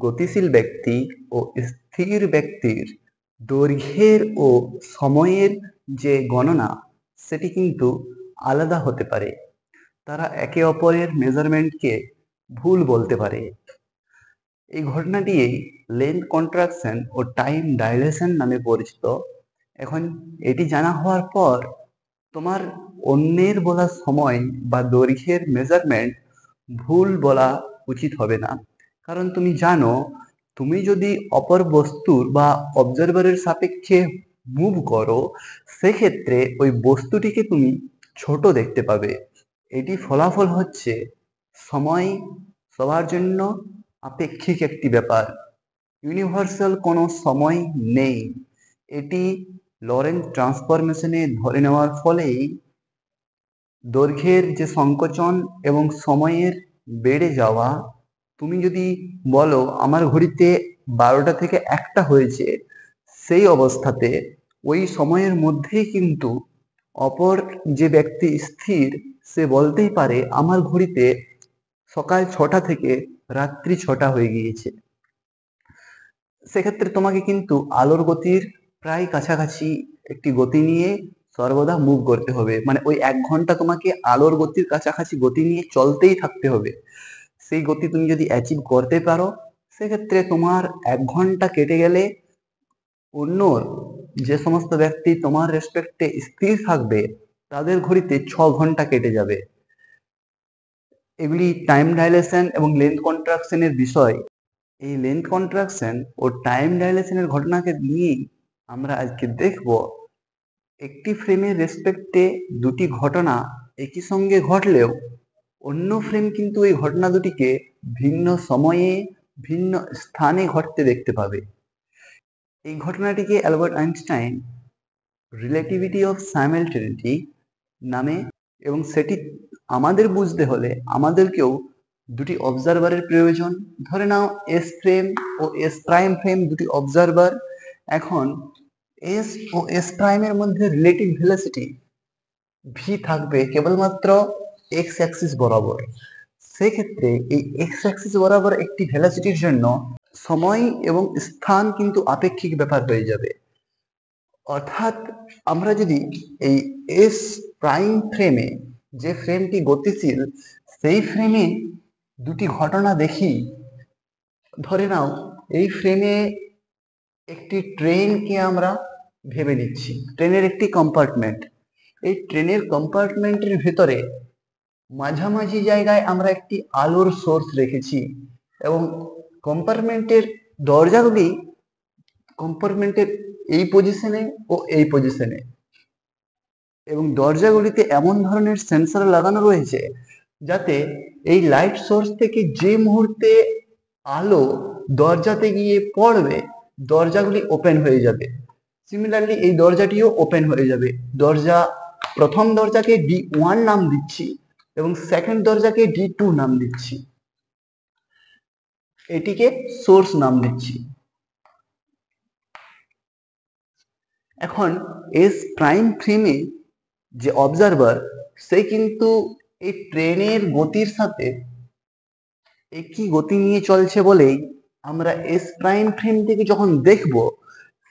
গতিশীল ব্যক্তি ও স্থির ব্যক্তির দৈর্ঘ্যের ও সময়ের যে গণনা সেটি কিন্তু আলাদা হতে পারে। তারা একে অপরের মেজারমেন্টকে ভুল বলতে পারে। এই ঘটনাটি লেন্থ কন্ট্রাকশন ও টাইম ডাইলেশন নামে পরিচিত। এখন এটি জানা হওয়ার পর তোমার অন্যের বলা সময় বা দৈর্ঘ্যের মেজারমেন্ট ভুল বলা উচিত হবে না, কারণ তুমি জানো তুমি যদি অপর বস্তুর বা অবজারভারের সাপেক্ষে মুভ করো সেক্ষেত্রে ওই বস্তুটিকে তুমি ছোট দেখতে পাবে। এটি ফলাফল হচ্ছে সময় সবার জন্য আপেক্ষিক একটি ব্যাপার, ইউনিভার্সাল কোনো সময় নেই। এটি লরেন্ট ট্রান্সফরমেশনে ধরে নেওয়ার ফলেই দৈর্ঘ্যের যে সংকোচন এবং সময়ের বেড়ে যাওয়া, তুমি যদি বলো আমার ঘড়িতে 12টা থেকে 1টা হয়েছে, সেই অবস্থাতে ওই সময়ের মধ্যেই কিন্তু অপর যে ব্যক্তি স্থির সে বলতেই পারে আমার ঘড়িতে সকাল 6টা থেকে রাত্রি 6টা হয়ে গিয়েছে। সেক্ষেত্রে তোমাকে কিন্তু আলোর গতির প্রায় কাছাকাছি একটি গতি নিয়ে সর্বদা মুভ করতে হবে, মানে ওই 1 ঘন্টা তোমাকে আলোর গতির কাছাকাছি গতি নিয়ে চলতেই থাকতে হবে। সেই গতি তুমি যদি অ্যাচিভ করতে পারো সেক্ষেত্রে তোমার 1 ঘন্টা কেটে গেলে অন্য যে সমস্ত ব্যক্তি তোমার রেসপেক্টে স্থির থাকবে তাদের ঘড়িতে 6 ঘন্টা কেটে যাবে। এগুলি টাইম ডাইলেশন এবং লেন্থ কন্ট্রাকশনের বিষয়। এই লেন্থ কন্ট্রাকশন ও টাইম ডাইলেশনের ঘটনাকে নিয়েই আমরা আজকে দেখব একটি ফ্রেমের রেসপেক্টে দুটি ঘটনা একই সঙ্গে ঘটলেও অন্য ফ্রেম কিন্তু এই ঘটনা দুটিকে ভিন্ন সময়ে ভিন্ন স্থানে ঘটতে দেখতে পাবে। এই ঘটনাটিকে অ্যালবার্ট আইনস্টাইন রিলেটিভিটি অফ সাইমালটেনিটি নামে, এবং সেটি আমাদের বুঝতে হলে আমাদেরকেও দুটি অবজারভারের প্রয়োজন। ধরে নাও এস ফ্রেম ও এস প্রাইম ফ্রেম দুটি অবজারভার। এখন এস ও এস প্রাইমের মধ্যে রিলেটিভ ভেলোসিটি ভি থাকবে কেবলমাত্র এক্স অ্যাক্সিস বরাবর। সেক্ষেত্রে এই এক্স অ্যাক্সিস বরাবর একটি ভেলোসিটির জন্য সময় এবং স্থান কিন্তু আপেক্ষিক ব্যাপার হয়ে যাবে। অর্থাৎ আমরা যদি এই এস প্রাইম ফ্রেমে, যে ফ্রেমটি গতিশীল, সেই ফ্রেমে দুটি ঘটনা দেখি। ধরে নাও এই ফ্রেমে একটি ট্রেনকে আমরা ভেবে নিচ্ছি, ট্রেনের একটি কম্পার্টমেন্ট। এই ট্রেনের কম্পার্টমেন্টের ভেতরে মাঝামাঝি জায়গায় আমরা একটি আলোর সোর্স রেখেছি এবং কম্পার্টমেন্টের দরজাগুলি কম্পার্টমেন্টের এই পজিশনে ও এই পজিশনে, এবং দরজাগুলিতে এমন ধরনের সেন্সর লাগানো রয়েছে যাতে এই লাইট সোর্স থেকে যে মুহূর্তে আলো দরজাতে গিয়ে পড়বে দরজাগুলি ওপেন হয়ে যাবে। সিমিলারলি এই দরজাটিও ওপেন হয়ে যাবে। প্রথম দরজাকে D1 নাম দিচ্ছি এবং সেকেন্ড দরজাকে D2 নাম দিচ্ছি, এটিকে সোর্স নাম দিচ্ছি। এখন এস প্রাইম ফ্রেমে যে অবজারভার সে কিন্তু এই ট্রেনের গতির সাথে একই গতি নিয়ে চলছে বলেই আমরা এস প্রাইম ফ্রেম থেকে যখন দেখব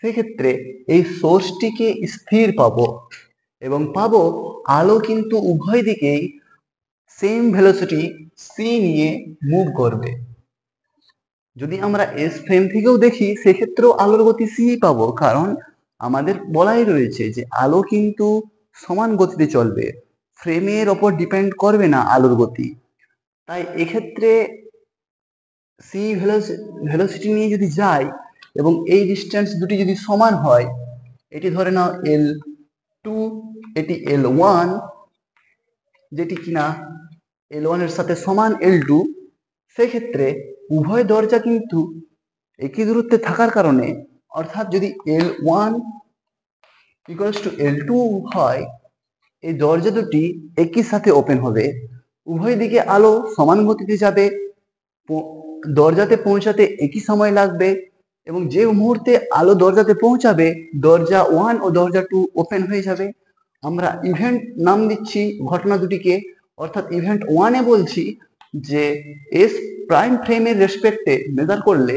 সেক্ষেত্রে এই সোর্সটিকে স্থির পাবো এবং পাবো আলো কিন্তু উভয় দিকেই সেম ভেলোসিটি সি নিয়ে মুভ করবে। যদি আমরা এস ফ্রেম থেকেও দেখি সেক্ষেত্রেও আলোর গতি সি পাবো, কারণ আমাদের বলাই রয়েছে যে আলো কিন্তু সমান গতিতে চলবে, ফ্রেমের ওপর ডিপেন্ড করবে না আলোর গতি। তাই এক্ষেত্রে সি ভেলোসিটি নিয়ে যদি যাই এবং এই ডিস্টেন্স দুটি যদি সমান হয়, এটি ধরে নাও L2, এটি L1, যেটি কিনা L1 এর সাথে সমান L2, সেক্ষেত্রে উভয় দরজা কিন্তু একই দূরত্বে থাকার কারণে, অর্থাৎ যদি L1 = L2 হয়, এই দরজা দুটি একই সাথে ওপেন হবে, উভয় দিকে আলো সমান গতিতে যাবে, দরজাতে পৌঁছাতে একই সময় লাগবে এবং যে মুহূর্তে আলো দরজাতে পৌঁছাবে দরজা 1 ও দরজা 2 ওপেন হয়ে যাবে। আমরা ইভেন্ট নাম দিচ্ছি ঘটনা দুটিকে, অর্থাৎ ইভেন্ট 1 এ বলছি যে এস প্রাইম ফ্রেমের রেসপেক্টে মেজার করলে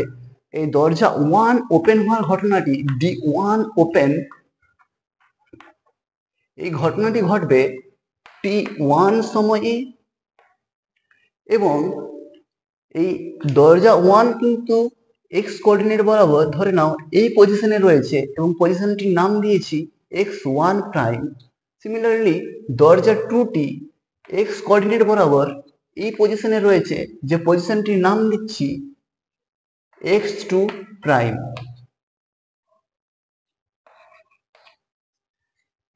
এই দরজা 1 ওপেন হওয়ার ঘটনাটি D1 ওপেন, এই ঘটনাটি ঘটবে T1 সময়ে, এবং এই দরজা 1 কিন্তু এক্স কোঅর্ডিনেট বরাবর ধরে নাও এই পজিশনে রয়েছে এবং পজিশনটির নাম দিয়েছি x1 প্রাইম। সিমিলারলি দরজা 2টি এক্স কোঅর্ডিনেট বরাবর এই পজিশনে রয়েছে, যে পজিশনটির নাম দিচ্ছি x2 প্রাইম।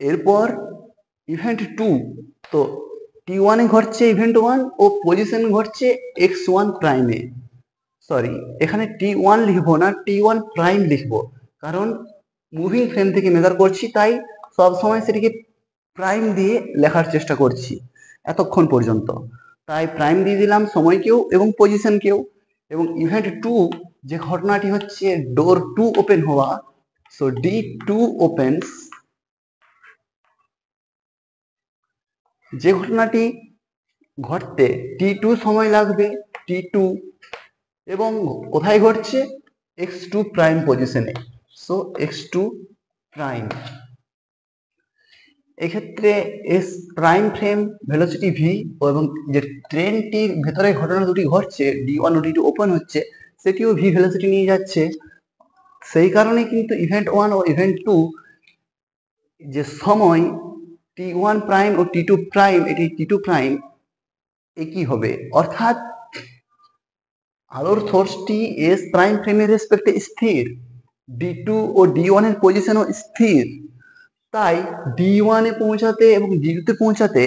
এরপর ইভেন্ট 2, তো T1 এ ঘটছে ইভেন্ট 1 ও পজিশন ঘটছে x1 প্রাইমে। সরি, এখানে T1 লিখবো না, T1 প্রাইম লিখবো, কারণ মুভিং ফ্রেম থেকে মেজার করছি, তাই সব সময় সেটিকে প্রাইম দিয়ে লেখার চেষ্টা করছি এতক্ষণ পর্যন্ত। তাই প্রাইম দিয়ে দিলাম সময়কেও এবং পজিশনকেও। এবং ইভেন্ট 2 যে ঘটনাটি হচ্ছে ডোর 2 ওপেন হওয়া, সো D2 ওপেনস, যে ঘটনাটি ঘটতে T2 সময় লাগবে, T2, এবং কোথায় ঘটছে x2 প্রাইম পজিশনে, সো x2 প্রাইম। এক্ষেত্রে S prime frame velocity V এবং যে ট্রেনটির ভেতরে ঘটনা দুটি ঘটছে D1 ও D2 ওপেন হচ্ছে, সেটিও ভি ভেলোসিটি নিয়ে যাচ্ছে। সেই কারণে কিন্তু ইভেন্ট 1 ও ইভেন্ট 2 যে সময় T1 প্রাইম ও T2 প্রাইম, এটি T2 প্রাইম একই হবে, অর্থাৎ আলোর সোর্সটি এস প্রাইম ফ্রেমের রেসপেক্টে স্থির, D2 ও D1 এর পজিশনও স্থির। তাই D1 এ পৌঁছাতে এবং D2 তে পৌঁছাতে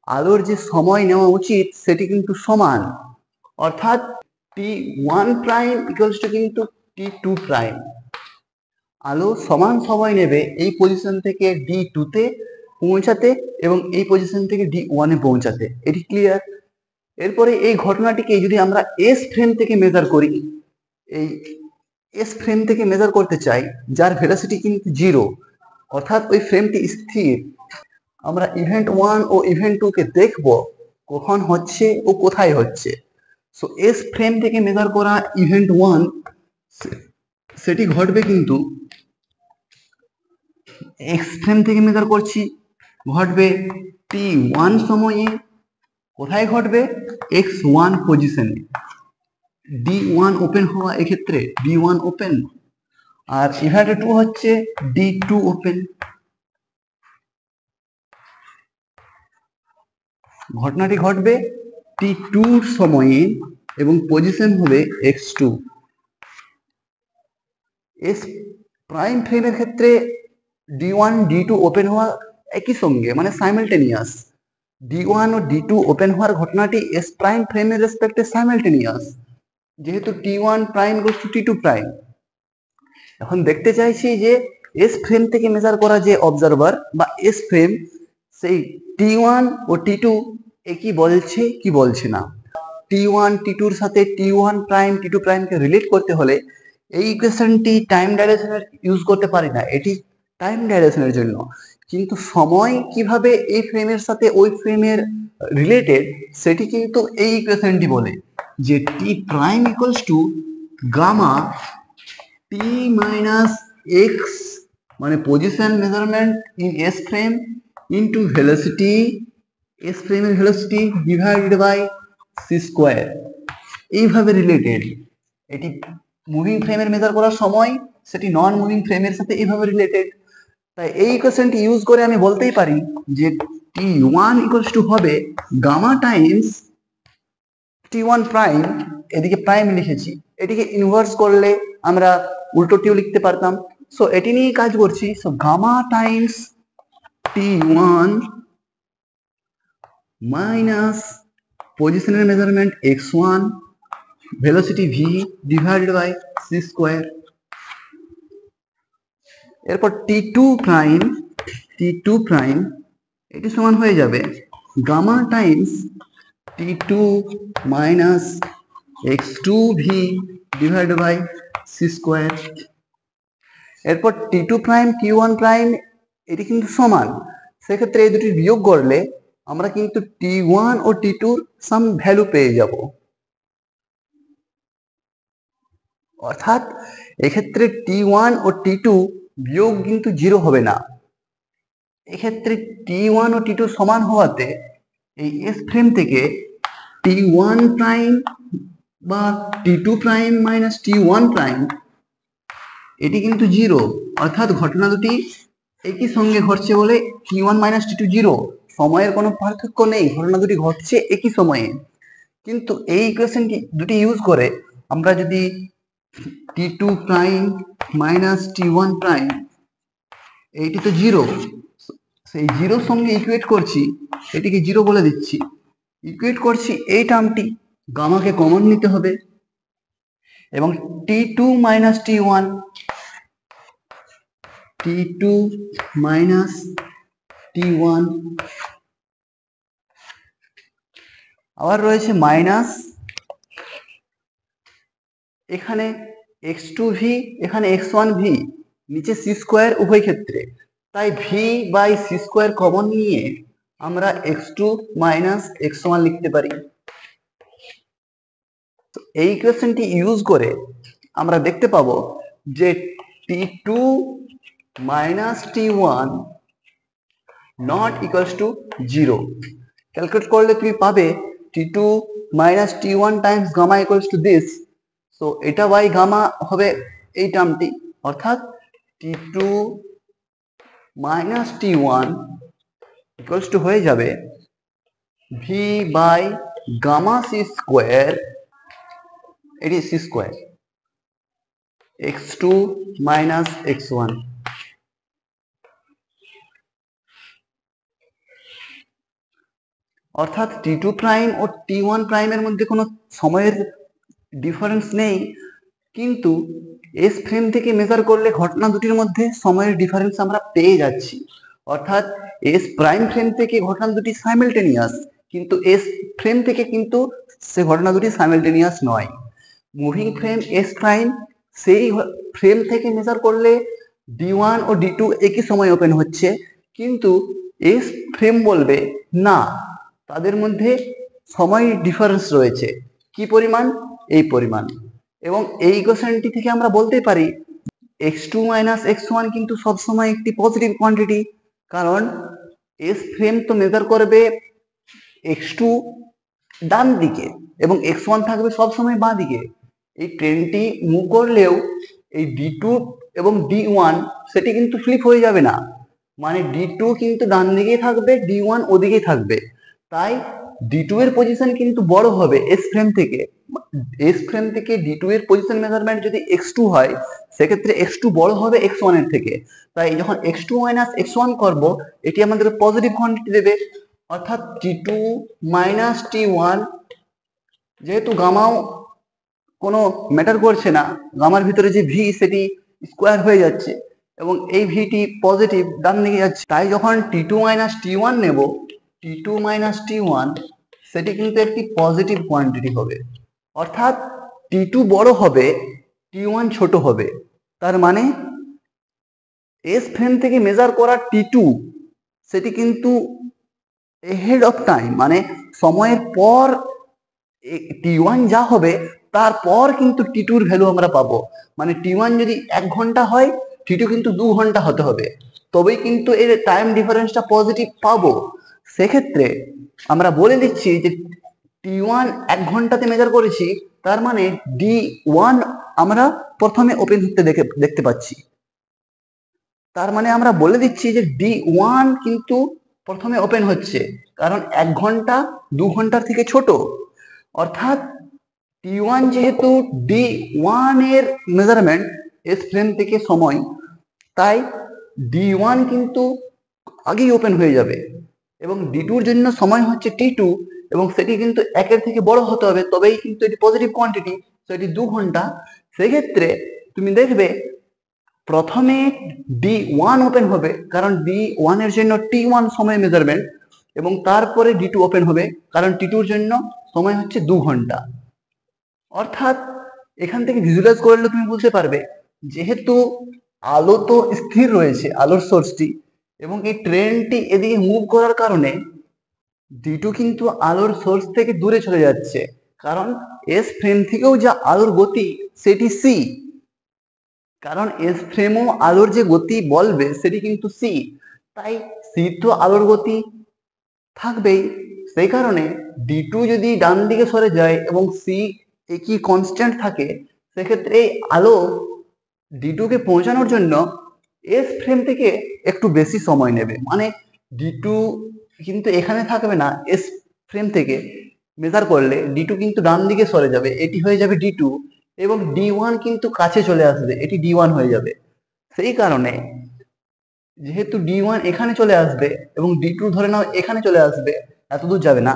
আলোর যে সময় নেওয়া উচিত সেটি কিন্তু সমান, অর্থাৎ T1 প্রাইম ইকুয়ালস টু কিন্তু T2 প্রাইম। আলো সমান সময় নেবে এই পজিশন থেকে D2 তে পৌঁছাতে এবং এই পজিশন থেকে D1 এ পৌঁছাতে, এটি ক্লিয়ার। এরপরে এই ঘটনাটিকে যদি আমরা এস ফ্রেম থেকে মেজার করি, এই এস ফ্রেম থেকে মেজার করতে চাই যার ভেলোসিটি কিন্তু 0, অর্থাৎ ওই ফ্রেমটি স্থির, আমরা ইভেন্ট 1 ও ইভেন্ট 2 কে দেখব কখন হচ্ছে ও কোথায় হচ্ছে। সো এস ফ্রেম থেকে মেজার করা ইভেন্ট 1 সেটি ঘটবে কিন্তু এক্স ফ্রেম থেকে মেজার করছি, ঘটবে T1 সময়ে, কোথায় ঘটবে x1 পজিশনে, D1 ওপেন হওয়া, এক্ষেত্রে D1 ওপেন, আর ইভেন্ট 2 হচ্ছে D2 ওপেন। ঘটনাটি ঘটবে T2 সময়ে এবং পজিশন হবে x2। এস প্রাইম ফ্রেমের ক্ষেত্রে D1 D2 ওপেন হওয়া একই সঙ্গে, মানে সাইমালটেনিয়াস। D1 ও D2 ওপেন হওয়ার ঘটনাটি এস প্রাইম ফ্রেমের রেসপেক্টে সাইমালটেনিয়াস, যেহেতু T1 prime goes to T2 prime. এখন দেখতে চাইছি যে এস ফ্রেম থেকে মেজার করা যে অবজারভার বা এস ফ্রেম, সেই T1 ও T2 একই বলছে কি বলছে না। T1 T2 এর সাথে T1 প্রাইম T2 প্রাইমকে রিলেট করতে হলে এই ইকুয়েশনটি টাইম ডাইলেশনের ইউজ করতে পারি না, এটি টাইম ডাইলেশনের জন্য। কিন্তু সময় কিভাবে এই ফ্রেমের সাথে ওই ফ্রেমের রিলেটেড সেটি কিন্তু এই ইকুয়েশনটি বলে, যে T prime equals to gamma T minus X, মানে position measurement in S frame into velocity, S ফ্রেমের velocity divided by C square, এইভাবে রিলেটেড। এটি মুভিং ফ্রেমের মেজার করার সময় সেটি নন মুভিং ফ্রেমের সাথে এইভাবে রিলেটেড। তাই এই ইকুয়েশনটি ইউজ করে আমি বলতেই পারি যে T1 ইকুয়ালস টু হবে গামা টাইমস T1 প্রাইম, এদিকে প্রাইম লিখেছি, এটিকে ইনভার্স করলে আমরা উল্টোটিও লিখতে পারতাম। সো এটি নিয়ে কাজ করছি। So gamma times T1 minus পজিশনের measurement x1 velocity v divided by C square. এরপর T2 প্রাইম এটি সমান হয়ে যাবে gamma times T2 minus x2v divided by C square. এরপর T2 প্রাইম T1 প্রাইম এটি কিন্তু সমান, সেক্ষেত্রে এই দুটি বিয়োগ করলে আমরা কিন্তু T1 ও T2 র সাম ভ্যালু পেয়ে যাব। অর্থাৎ এক্ষেত্রে T1 ও T2 বিয়োগ কিন্তু 0 হবে না। এক্ষেত্রে T1 ও T2 সমান হওয়াতে এই এস ফ্রেম থেকে T1 প্রাইম বা T2 prime minus T1 prime এটি কিন্তু 0, অর্থাৎ ঘটনা দুটি একই সঙ্গে ঘটছে বলে T1 মাইনাস T2 0, সময়ের কোনো পার্থক্য নেই, ঘটনা দুটি ঘটছে একই সময়ে। কিন্তু এই ইকুয়েশন দুটি ইউজ করে আমরা যদি T2 prime minus T1 prime এইটি তো 0, সেই 0 সঙ্গে ইকুয়েট করছি, এটিকে 0 বলে দিচ্ছি, ইকুয়েট করছি এই টার্মটি, গামাকে কমন নিতে হবে এবং T2 minus T1 T2 minus T1 আবার রয়েছে মাইনাস এখানে x2v এখানে x1v নিচে c স্কয়ার উভয় ক্ষেত্রে, তাই v by c square common নিয়ে আমরা x2 মাইনাস x1 লিখতে পারি। এই ইকুয়েশনটি ইউজ করে আমরা দেখতে পাবো যে T2 minus T1 not equals to 0। Calculate করলে তুমি পাবে T2 minus T1 times gamma equals to this, so এটা বাই গামা হবে এই টার্মটি, অর্থাৎ T2 minus T1 equals to হয়ে যাবে v by gamma c square, এটি c square x2 minus x1। অর্থাৎ T2 প্রাইম ও T1 প্রাইমের মধ্যে কোনো সময়ের ডিফারেন্স নেই, কিন্তু এস ফ্রেম থেকে মেজার করলে ঘটনা দুটির মধ্যে সময়ের ডিফারেন্স আমরা পেয়ে যাচ্ছি। অর্থাৎ এস প্রাইম ফ্রেম থেকে ঘটনা দুটি সাইমেলটেনিয়াস, কিন্তু এস ফ্রেম থেকে কিন্তু সে ঘটনা দুটি সাইমেলটেনিয়াস নয়। মুভিং ফ্রেম এস প্রাইম, সেই ফ্রেম থেকে মেজার করলে D1 ও D2 একই সময় ওপেন হচ্ছে, কিন্তু এস ফ্রেম বলবে না, তাদের মধ্যে সময় ডিফারেন্স রয়েছে। কি পরিমাণ? এই পরিমাণ। এবং এই ইকুয়েশনটি থেকে আমরা বলতে পারি x2 মাইনাস x1 কিন্তু সবসময় একটি পজিটিভ কোয়ান্টিটি, কারণ এস ফ্রেম তো মেজার করবে x2 ডান দিকে এবং x1 থাকবে সবসময় বাঁ দিকে। এই ট্রেনটি মুভ করলেও এই D2 এবং D1 সেটি কিন্তু ফ্লিপ হয়ে যাবে না, মানে D2 কিন্তু ডান দিকেই থাকবে, D1 ওদিকেই থাকবে, তাই D2 এর পজিশন কিন্তু বড় হবে এস ফ্রেম থেকে। এস ফ্রেম থেকে D2 এর পজিশন মেজারমেন্ট যদি x2 হয়, সেক্ষেত্রে x2 বড় হবে x1 এর থেকে, তাই যখন x2 মাইনাস x1 করব এটি আমাদের পজিটিভ কোয়ান্টিটি দেবে। অর্থাৎ T2 মাইনাস T1, যেহেতু গামাও কোনো ম্যাটার করছে না, গামার ভিতরে যে ভি সেটি স্কোয়ার হয়ে যাচ্ছে এবং এই ভিটি পজিটিভ ডান দিকে যাচ্ছে, তাই যখন T2 মাইনাস T1 নেব, T2 মাইনাস T1 সেটি কিন্তু একটি পজিটিভ কোয়ান্টিটি হবে। অর্থাৎ T2 বড় হবে, T1 ছোট হবে, তার মানে এস ফ্রেম থেকে মেজার করা T2 সেটি কিন্তু এহেড অফ টাইম, মানে সময়ের পর T1 যা হবে তারপর কিন্তু T2 এর ভ্যালু আমরা পাবো। মানে T1 যদি 1 ঘন্টা হয়, T2 কিন্তু 2 ঘন্টা হতে হবে, তবেই কিন্তু এর টাইম ডিফারেন্সটা পজিটিভ পাবো। সেক্ষেত্রে আমরা বলে দিচ্ছি যে T1 1 ঘন্টাতে মেজার করেছি, তার মানে D1 আমরা প্রথমে ওপেন হতে দেখতে পাচ্ছি, তার মানে আমরা বলে দিচ্ছি যে D1 কিন্তু প্রথমে ওপেন হচ্ছে, কারণ 1 ঘন্টা 2 ঘন্টার থেকে ছোট। অর্থাৎ T1 যেহেতু D1 এর মেজারমেন্ট এস ফ্রেম থেকে সময়, তাই D1 কিন্তু আগেই ওপেন হয়ে যাবে এবং D2 এর জন্য সময় হচ্ছে T2 এবং সেটি কিন্তু 1 এর থেকে বড় হতে হবে, তবেই কিন্তু এটি পজিটিভ কোয়ান্টিটি, তো এটি 2 ঘন্টা। সেক্ষেত্রে তুমি দেখবে প্রথমে D1 ওপেন হবে, কারণ D1 এর জন্য T1 সময় মেজারমেন্ট, এবং তারপরে D2 ওপেন হবে, কারণ T2 এর জন্য সময় হচ্ছে 2 ঘন্টা। অর্থাৎ এখান থেকে ভিজুয়ালাইজ করলে তুমি বুঝতে পারবে, যেহেতু আলো তো স্থির রয়েছে, আলোর সোর্সটি, এবং এই ট্রেনটি এদিকে মুভ করার কারণে D2 কিন্তু আলোর সোর্স থেকে দূরে চলে যাচ্ছে, কারণ এস ফ্রেম থেকেও যা আলোর গতি সেটি সি, কারণ এস ফ্রেমও আলোর যে গতি বলবে সেটি কিন্তু সি, তাই সি তো আলোর গতি থাকবেই। সেই কারণে D2 যদি ডান দিকে সরে যায় এবং সি একই কনস্ট্যান্ট থাকে, সেক্ষেত্রে এই আলো D2 কে পৌঁছানোর জন্য এস ফ্রেম থেকে একটু বেশি সময় নেবে। মানে D2 কিন্তু এখানে থাকবে না, এস ফ্রেম থেকে মেজার করলে D2 কিন্তু ডান দিকে সরে যাবে, এটি হয়ে যাবে D2, এবং D1 কিন্তু কাছে চলে আসবে, এটি D1 হয়ে যাবে। সেই কারণে যেহেতু D1 এখানে চলে আসবে এবং D2 ধরে নাও এখানে চলে আসবে, এত দূর যাবে না,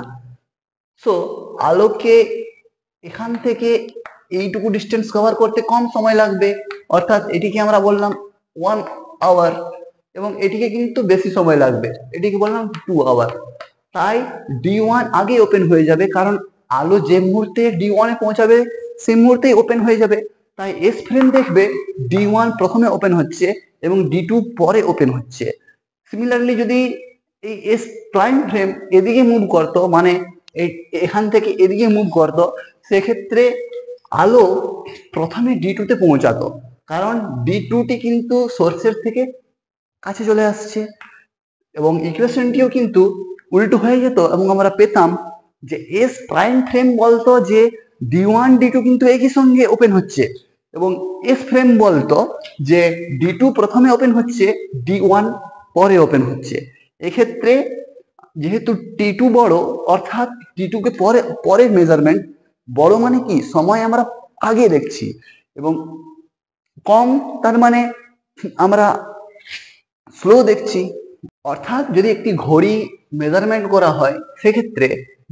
সো আলোকে এখান থেকে এইটুকু ডিস্টেন্স কভার করতে কম সময় লাগবে, অর্থাৎ এটিকে আমরা বললাম 1 আওয়ার, এবং এটিকে কিন্তু বেশি সময় লাগবে, এটিকে বললাম 2 আওয়ার। তাই D1 আগে ওপেন হয়ে যাবে, কারণ আলো যে মুহূর্তে D1 এ পৌঁছাবে সেই মুহূর্তেই ওপেন হয়ে যাবে। তাই এস ফ্রেম দেখবে D1 প্রথমে ওপেন হচ্ছে এবং D2 পরে ওপেন হচ্ছে। সিমিলারলি যদি এই এস প্রাইম ফ্রেম এদিকে মুভ করতো, মানে এখান থেকে এদিকে মুভ করতো, সেক্ষেত্রে আলো প্রথমে D2 তে পৌঁছাতো, কারণ D2 টি কিন্তু সোর্সের থেকে কাছে চলে আসছে, এবং ইকুয়েশনটিও কিন্তু উল্টো হয়ে যেত, এবং আমরা পেতাম যে এস প্রাইম ফ্রেম বলতো যে D1 D2 কিন্তু একই সঙ্গে ওপেন হচ্ছে, এবং এস ফ্রেম বলতো যে D2 প্রথমে ওপেন হচ্ছে, D1 পরে ওপেন হচ্ছে। এক্ষেত্রে যেহেতু T2 বড়, অর্থাৎ T2 কে পরের মেজারমেন্ট, বড় মানে কি সময় আমরা আগে দেখছি, এবং কম তার মানে আমরা স্লো দেখছি। অর্থাৎ যদি একটি ঘড়ি মেজারমেন্ট করা হয়, সেক্ষেত্রে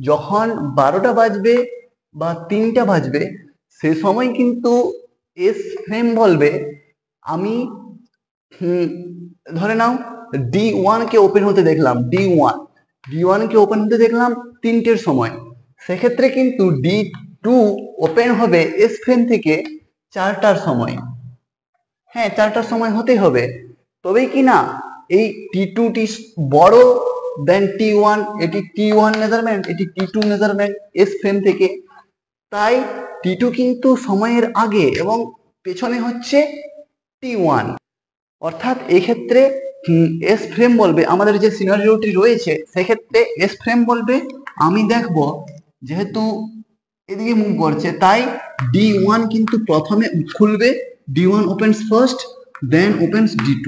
যখন 12টা বাজবে বা 3টা বাজবে, সে সময় কিন্তু এস ফ্রেম বলবে আমি ধরে নাও D1 কে ওপেন হতে দেখলাম, D1 কে ওপেন হতে দেখলাম 3টের সময়, সেক্ষেত্রে কিন্তু D2 ওপেন হবে এস ফ্রেম থেকে 4টার সময়। হ্যাঁ, 4টার সময় হতেই হবে, তবেই কি না এই T2 টি বড় দেন T1, এটি T1 মেজারমেন্ট, এটি T2 মেজারমেন্ট এস ফ্রেম থেকে, তাই T2 কিন্তু সময়ের আগে এবং পেছনে হচ্ছে T1। অর্থাৎ এক্ষেত্রে এস ফ্রেম বলবে, আমাদের যে সিনারিওটি রয়েছে সেক্ষেত্রে এস ফ্রেম বলবে আমি দেখব যেহেতু এদিকে মুভ করছে, তাই D1 কিন্তু প্রথমে খুলবে, D1 ওপেন্স ফার্স্ট, দেন ওপেন্স D2।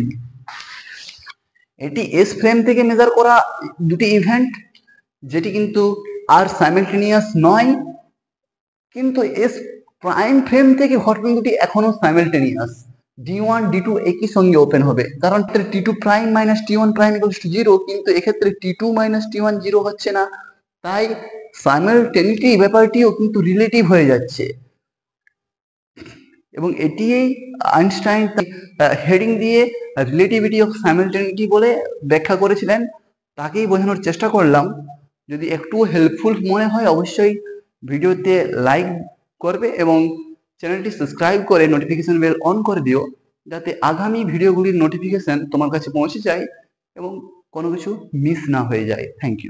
এটি এস ফ্রেম থেকে মেজার করা দুটি ইভেন্ট, যেটি কিন্তু আর সাইমেলটেনিয়াস নয়, কিন্তু এস প্রাইম ফ্রেম থেকে ঘটনা দুটি এখনো সাইমেলটেনিয়াস। D1 D2 একই সঙ্গে ওপেন হবে, কারণ T2 prime minus T1 prime equals to 0, কিন্তু এক্ষেত্রে T2 মাইনাস T1 0 হচ্ছে না, তাই সাইমেলটেনিটি ব্যাপারটিও কিন্তু রিলেটিভ হয়ে যাচ্ছে, এবং এটি আইনস্টাইন হেডিং দিয়ে রিলেটিভিটি অফ সাইমেলটেনিটি বলে ব্যাখ্যা করেছিলেন, তাকেই বোঝানোর চেষ্টা করলাম। যদি একটু হেল্পফুল মনে হয় অবশ্যই ভিডিওতে লাইক করবে এবং চ্যানেলটি সাবস্ক্রাইব করে নোটিফিকেশন বেল অন করে দিও, যাতে আগামী ভিডিওগুলির নোটিফিকেশন তোমার কাছে পৌঁছে যায় এবং কোনো কিছু মিস না হয়ে যায়। Thank you.